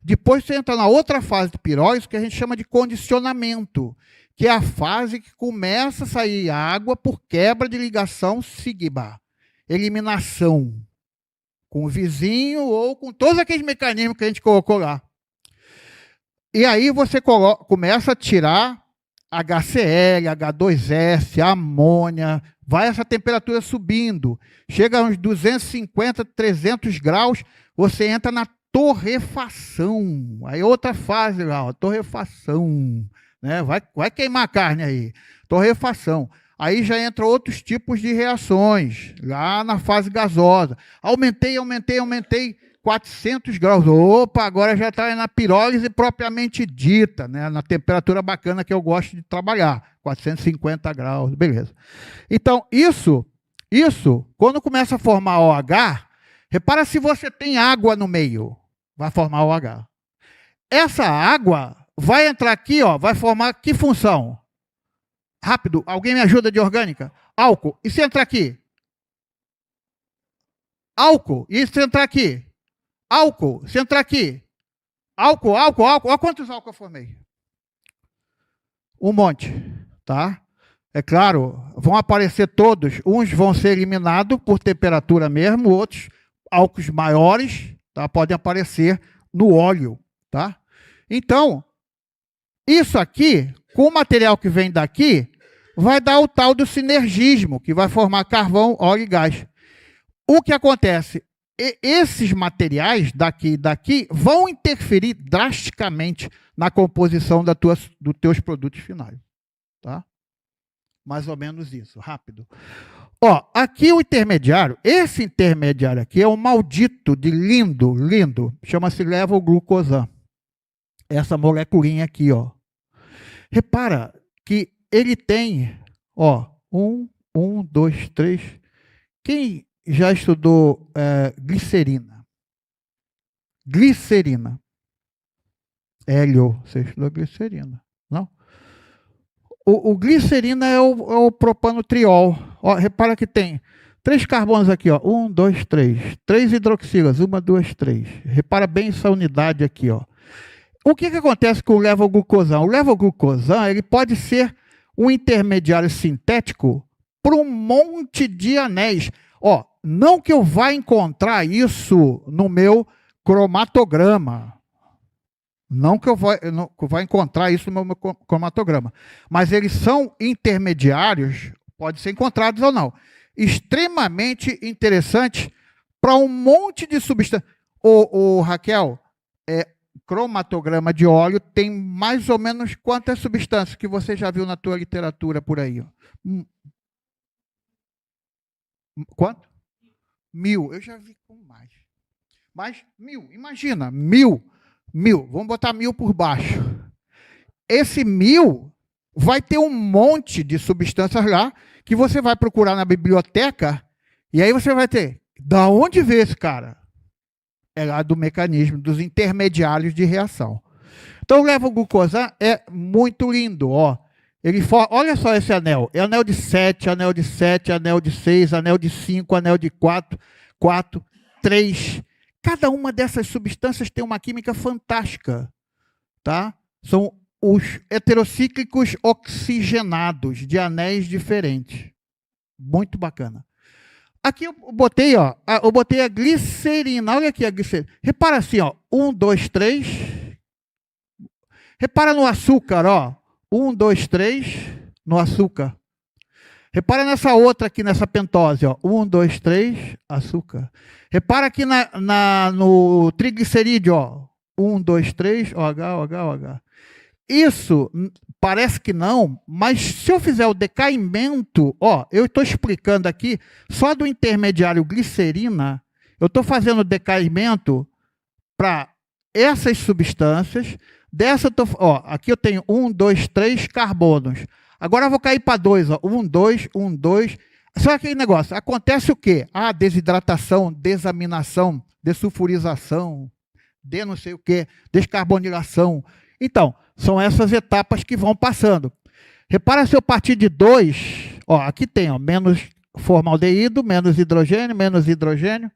Depois você entra na outra fase de pirólise, que a gente chama de condicionamento, que é a fase que começa a sair água por quebra de ligação sigma. Eliminação. Com o vizinho ou com todos aqueles mecanismos que a gente colocou lá. E aí você começa a tirar HCl, H2S, amônia, vai essa temperatura subindo, chega a uns 250, 300 graus, você entra na torrefação. Aí outra fase lá, ó, torrefação, né? Vai queimar a carne aí, torrefação. Aí já entram outros tipos de reações, lá na fase gasosa. Aumentei 400 graus. Opa, agora já está na pirólise propriamente dita, né? Na temperatura bacana que eu gosto de trabalhar, 450 graus, beleza. Então, isso, quando começa a formar OH, repara se você tem água no meio, vai formar OH. Essa água vai entrar aqui, ó, vai formar que função? Rápido, alguém me ajuda de orgânica? Álcool. E se entrar aqui? Álcool. E se entrar aqui? Álcool. Se entrar aqui? Álcool. Olha quantos álcool eu formei. Um monte, tá? É claro, vão aparecer todos. Uns vão ser eliminados por temperatura mesmo, outros, álcools maiores, tá? Podem aparecer no óleo, tá? Então, isso aqui, com o material que vem daqui, vai dar o tal do sinergismo, que vai formar carvão, óleo e gás. O que acontece? Esses materiais daqui e daqui vão interferir drasticamente na composição dos teus produtos finais. Tá? Mais ou menos isso, rápido. Ó, aqui o intermediário, esse intermediário aqui é um maldito de lindo, chama-se levoglucosan. Essa moleculinha aqui, ó. Repara que ele tem, ó, 2, 3. Quem já estudou glicerina? Glicerina. Hélio, você estudou glicerina, não? O glicerina é o propanotriol. Ó, repara que tem 3 carbonos aqui, ó. 1, 2, 3. 3 hidroxilas, 1, 2, 3. Repara bem essa unidade aqui, ó. O que acontece com o levoglucosan? O levoglucosan, ele pode ser um intermediário sintético para um monte de anéis. Ó, não que eu vá encontrar isso no meu cromatograma. Não que eu vá encontrar isso no meu cromatograma. Mas eles são intermediários, podem ser encontrados ou não, extremamente interessantes para um monte de substâncias. Raquel, cromatograma de óleo tem mais ou menos quantas substâncias que você já viu na tua literatura por aí? Quanto? 1000. Eu já vi com mais. Mas 1.000, imagina, 1.000, vamos botar 1.000 por baixo. Esse 1.000 vai ter um monte de substâncias lá que você vai procurar na biblioteca e aí você vai ter, da onde veio esse cara? É lá do mecanismo, dos intermediários de reação. Então o levoglucosan é muito lindo, ó. Olha só esse anel, é anel de 7, anel de 7, anel de 6, anel de 5, anel de 4, 3. Cada uma dessas substâncias tem uma química fantástica, tá? São os heterocíclicos oxigenados de anéis diferentes. Muito bacana. Aqui eu botei, ó, eu botei a glicerina. Olha aqui a glicerina. Repara assim, ó, 1, 2, 3. Repara no açúcar, ó. 1, 2, 3 no açúcar. Repara nessa outra aqui, nessa pentose, ó. 1, 2, 3, açúcar. Repara aqui no triglicerídeo, ó. 1, 2, 3, OH, OH, OH. Isso parece que não, mas se eu fizer o decaimento, ó, eu estou explicando aqui, só do intermediário glicerina, eu estou fazendo decaimento para essas substâncias, aqui eu tenho 1, 2, 3 carbonos. Agora eu vou cair para 2, ó, 1, 2, 1, 2. Só aquele negócio, acontece o quê? Desidratação, desaminação, dessulfurização, não sei o quê, descarbonilação. Então, são essas etapas que vão passando. Repara se eu partir de 2, ó, aqui tem, ó, menos formaldeído, menos hidrogênio,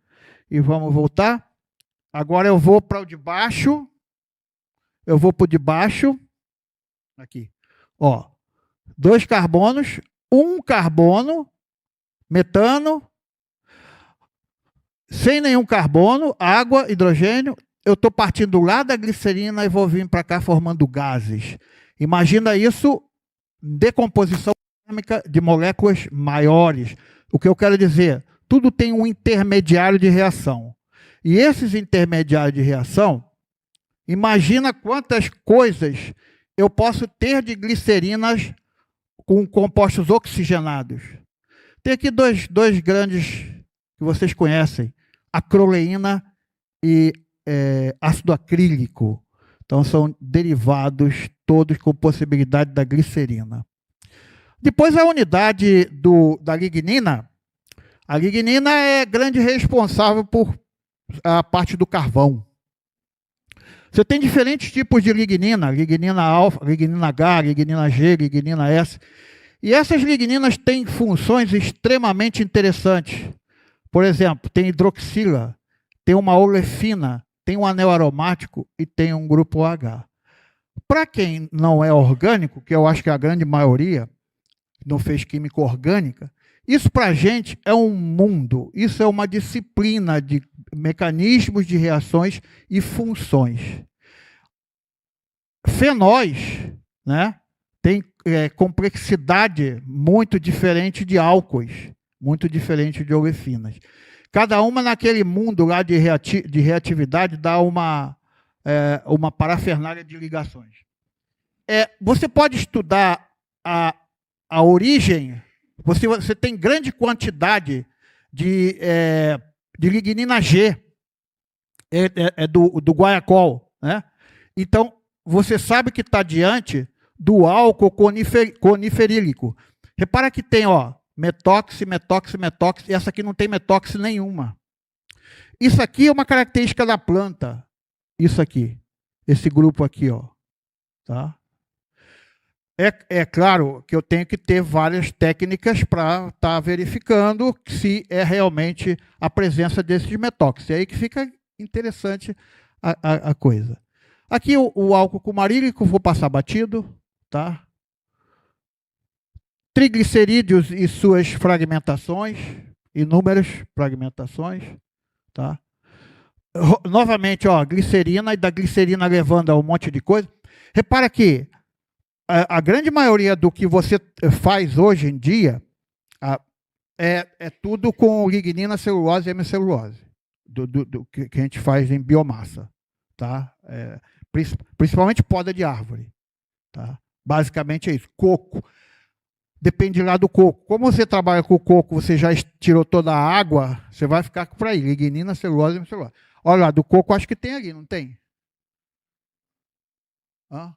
e vamos voltar. Agora eu vou para o de baixo, aqui, ó, 2 carbonos, 1 carbono, metano, sem nenhum carbono, água, hidrogênio. Eu estou partindo lá da glicerina e vou vir para cá formando gases. Imagina isso, decomposição química de moléculas maiores. O que eu quero dizer, tudo tem um intermediário de reação. E esses intermediários de reação, imagina quantas coisas eu posso ter de glicerinas com compostos oxigenados. Tem aqui dois grandes que vocês conhecem, acroleína e ácido acrílico. Então, são derivados todos com possibilidade da glicerina. Depois, a unidade da lignina. A lignina é grande responsável por a parte do carvão. Você tem diferentes tipos de lignina, lignina alfa, lignina H, lignina G, lignina S. E essas ligninas têm funções extremamente interessantes. Por exemplo, tem hidroxila, tem uma olefina, tem um anel aromático e tem um grupo H. Para quem não é orgânico, que eu acho que a grande maioria não fez química orgânica, isso para a gente é um mundo, isso é uma disciplina de mecanismos de reações e funções. Fenóis, né, tem complexidade muito diferente de álcoois, muito diferente de olefinas. Cada uma naquele mundo lá de reatividade dá uma parafernália de ligações. Você pode estudar a origem, você tem grande quantidade de lignina G, do guaiacol, né? Então, você sabe que está diante do álcool coniferílico. Repara que tem, ó, metóx, e essa aqui não tem metóx nenhuma. Isso aqui é uma característica da planta. Isso aqui, esse grupo aqui, ó, tá? É claro que eu tenho que ter várias técnicas para estar verificando se é realmente a presença desses metóx. É aí que fica interessante a coisa. Aqui o álcool cumarílico, vou passar batido, tá? Triglicerídeos e suas fragmentações, inúmeras fragmentações, tá? Novamente, ó, glicerina, e da glicerina levando a um monte de coisa. Repara que a grande maioria do que você faz hoje em dia é tudo com lignina, celulose e hemicelulose, do que a gente faz em biomassa, tá? Principalmente poda de árvore, tá? Basicamente é isso. Coco. Depende lá do coco. Como você trabalha com o coco, você já tirou toda a água, você vai ficar por aí, lignina, celulose e hemicelulose. Olha lá, do coco acho que tem ali, não tem? Hã?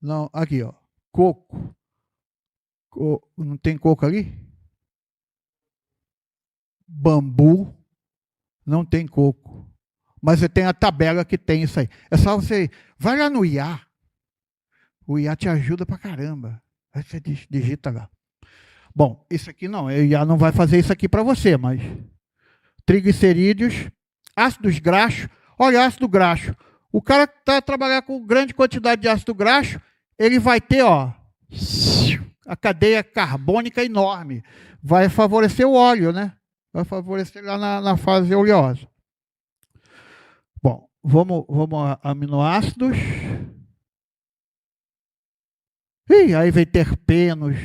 Não, aqui, ó. Coco. Não tem coco ali? Bambu, não tem coco. Mas você tem a tabela que tem isso aí. É só você. Vai lá no IA. O IA te ajuda pra caramba. Aí você digita lá. Bom, isso aqui não. O IA não vai fazer isso aqui para você, mas. Triglicerídeos, ácidos graxos. Olha, ácido graxo. O cara que está trabalhando com grande quantidade de ácido graxo, ele vai ter, ó, a cadeia carbônica enorme. Vai favorecer o óleo, né? Vai favorecer lá na fase oleosa. Bom, vamos a aminoácidos. Ih, aí vem terpenos.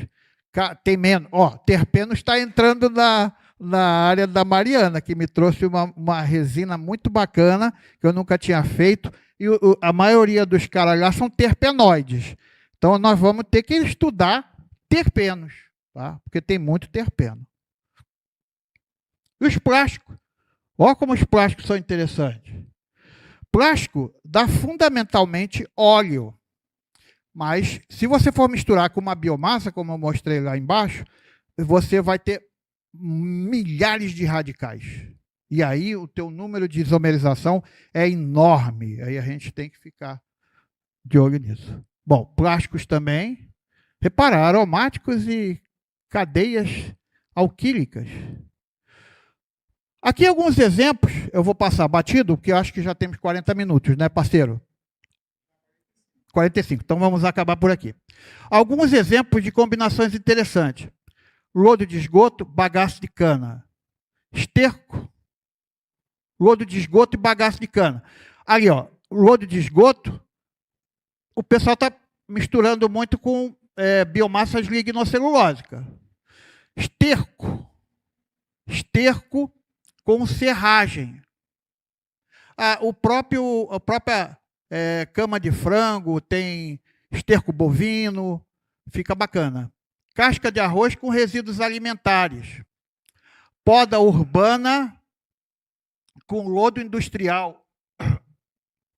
Tem menos. Ó, terpenos está entrando na área da Mariana, que me trouxe uma resina muito bacana, que eu nunca tinha feito. E a maioria dos caras lá são terpenoides. Então, nós vamos ter que estudar terpenos, tá? Porque tem muito terpeno. E os plásticos? Olha como os plásticos são interessantes. Plástico dá fundamentalmente óleo. Mas, se você for misturar com uma biomassa, como eu mostrei lá embaixo, você vai ter milhares de radicais. E aí, o teu número de isomerização é enorme. Aí a gente tem que ficar de olho nisso. Bom, plásticos também. Reparar, aromáticos e cadeias alquílicas. Aqui alguns exemplos, eu vou passar batido, porque eu acho que já temos 40 minutos, né, parceiro? 45, então vamos acabar por aqui. Alguns exemplos de combinações interessantes. Lodo de esgoto, bagaço de cana. Esterco, lodo de esgoto e bagaço de cana. Ali, ó, lodo de esgoto, o pessoal está misturando muito com biomassas lignocelulósicas. Esterco com serragem. A própria cama de frango tem esterco bovino, fica bacana. Casca de arroz com resíduos alimentares. Poda urbana com lodo industrial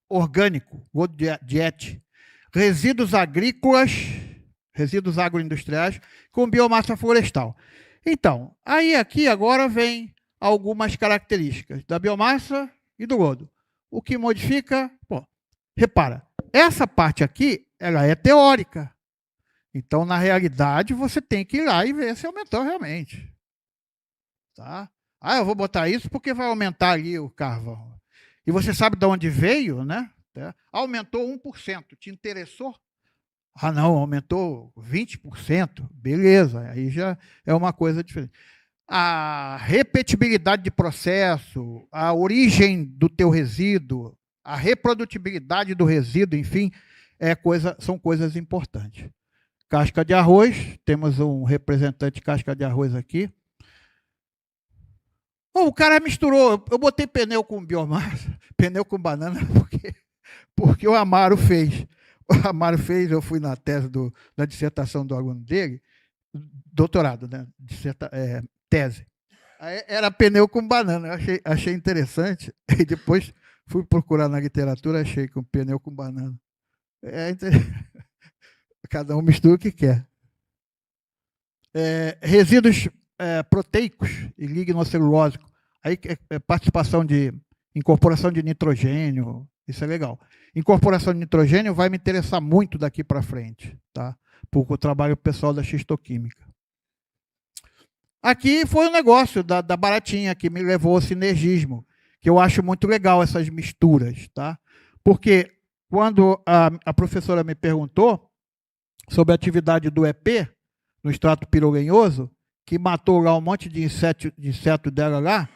orgânico, lodo de ET. Resíduos agrícolas, resíduos agroindustriais com biomassa florestal. Então, aí aqui agora vem algumas características da biomassa e do lodo. O que modifica, pô, repara, essa parte aqui, ela é teórica. Então, na realidade, você tem que ir lá e ver se aumentou realmente. Tá? Ah, eu vou botar isso porque vai aumentar ali o carvão. E você sabe de onde veio, né? Aumentou 1%. Te interessou? Ah, não, aumentou 20%. Beleza, aí já é uma coisa diferente. A repetibilidade de processo, a origem do teu resíduo, a reprodutibilidade do resíduo, enfim, são coisas importantes. Casca de arroz, temos um representante de casca de arroz aqui. Oh, o cara misturou, eu botei pneu com biomassa, pneu com banana, porque o Amaro fez. O Amaro fez, eu fui na tese da dissertação do aluno dele, doutorado, né? Tese. Aí era pneu com banana, eu achei interessante, e depois fui procurar na literatura, achei que um pneu com banana. Cada um mistura o que quer. Resíduos proteicos e lignocelulósicos. Aí participação de incorporação de nitrogênio, isso é legal. Incorporação de nitrogênio vai me interessar muito daqui para frente, tá? Porque o trabalho pessoal da xistoquímica. Aqui foi um negócio da baratinha que me levou ao sinergismo, que eu acho muito legal essas misturas, tá? Porque quando a professora me perguntou sobre a atividade do EP, no extrato pirolenhoso, que matou lá um monte de inseto dela lá,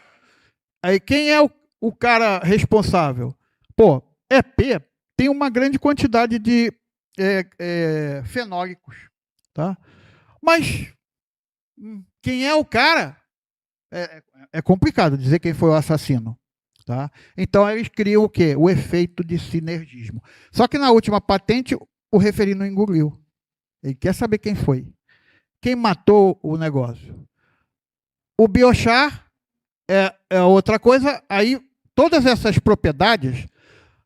aí quem é o cara responsável? Pô, EP tem uma grande quantidade de fenólicos, tá? Mas quem é o cara? É complicado dizer quem foi o assassino, tá? Então eles criam o quê? O efeito de sinergismo. Só que na última patente o referi não engoliu. Ele quer saber quem foi. Quem matou o negócio? O biochar é outra coisa. Aí, todas essas propriedades,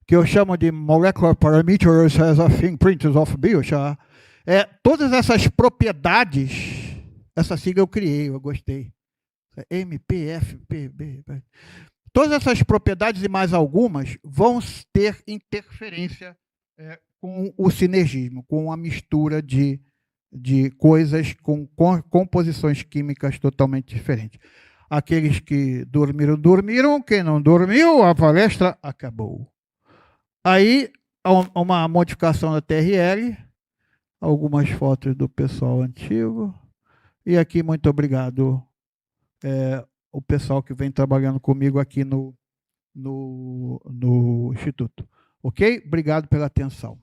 que eu chamo de molecular parameters as a fingerprint of biochar, todas essas propriedades, essa sigla eu criei, eu gostei. MPFPB. Todas essas propriedades e mais algumas vão ter interferência com o sinergismo, com a mistura de coisas com composições químicas totalmente diferentes. Aqueles que dormiram, dormiram. Quem não dormiu, a palestra acabou. Aí, uma modificação da TRL, algumas fotos do pessoal antigo. E aqui, muito obrigado, o pessoal que vem trabalhando comigo aqui no Instituto. Ok? Obrigado pela atenção.